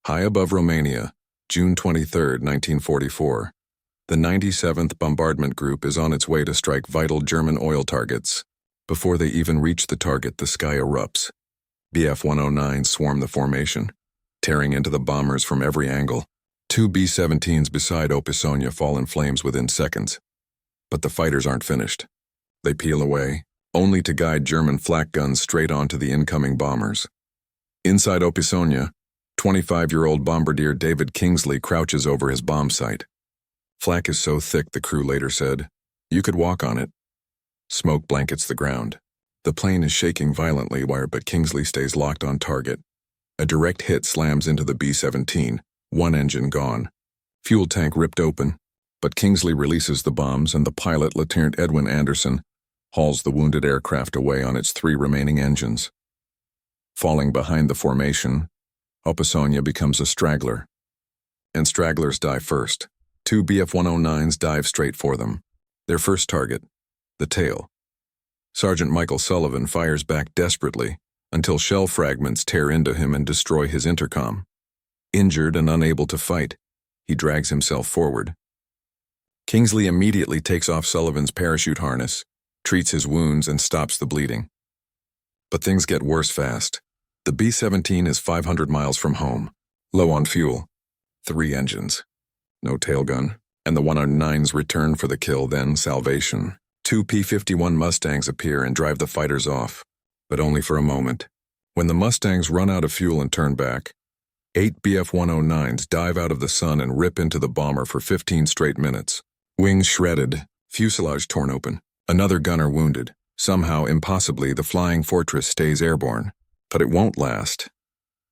High above Romania, June 23, 1944. The 97th Bombardment Group is on its way to strike vital German oil targets. Before they even reach the target, the sky erupts. Bf-109s swarm the formation, tearing into the bombers from every angle. Two B-17s beside Opisonia fall in flames within seconds. But the fighters aren't finished. They peel away, only to guide German flak guns straight onto the incoming bombers. Inside Opisonia, 25-year-old bombardier David Kingsley crouches over his bomb site. Flak is so thick, the crew later said, you could walk on it. Smoke blankets the ground. The plane is shaking violently, but Kingsley stays locked on target. A direct hit slams into the B-17, one engine gone. Fuel tank ripped open, but Kingsley releases the bombs and the pilot, Lieutenant Edwin Anderson, hauls the wounded aircraft away on its three remaining engines. Falling behind the formation, Opisonia becomes a straggler. And stragglers die first. Two Bf-109s dive straight for them. Their first target, the tail. Sergeant Michael Sullivan fires back desperately until shell fragments tear into him and destroy his intercom. Injured and unable to fight, he drags himself forward. Kingsley immediately takes off Sullivan's parachute harness, treats his wounds, and stops the bleeding. But things get worse fast. The B-17 is 500 miles from home, low on fuel, 3 engines, no tailgun, and the 109s return for the kill, then salvation. 2 P-51 Mustangs appear and drive the fighters off, but only for a moment. When the Mustangs run out of fuel and turn back, 8 Bf-109s dive out of the sun and rip into the bomber for 15 straight minutes. Wings shredded, fuselage torn open, another gunner wounded. Somehow, impossibly, the flying fortress stays airborne. But it won't last.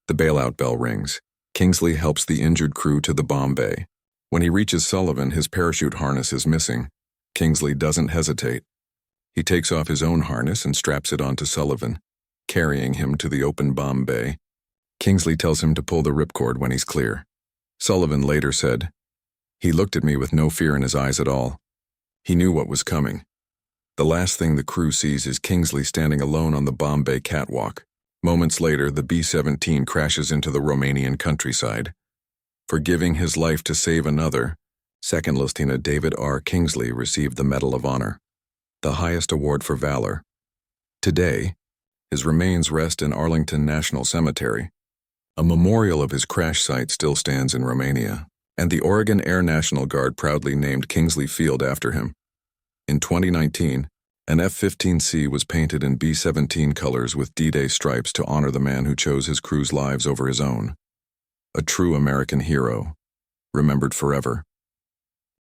The bailout bell rings. Kingsley helps the injured crew to the bomb bay. When he reaches Sullivan, his parachute harness is missing. Kingsley doesn't hesitate. He takes off his own harness and straps it onto Sullivan, carrying him to the open bomb bay. Kingsley tells him to pull the ripcord when he's clear. Sullivan later said, "He looked at me with no fear in his eyes at all. He knew what was coming." The last thing the crew sees is Kingsley standing alone on the bomb bay catwalk. Moments later, the B-17 crashes into the Romanian countryside. For giving his life to save another, Second Lieutenant David R. Kingsley received the Medal of Honor, the highest award for valor. Today, his remains rest in Arlington National Cemetery. A memorial of his crash site still stands in Romania, and the Oregon Air National Guard proudly named Kingsley Field after him. In 2019, an F-15C was painted in B-17 colors with D-Day stripes to honor the man who chose his crew's lives over his own. A true American hero, remembered forever.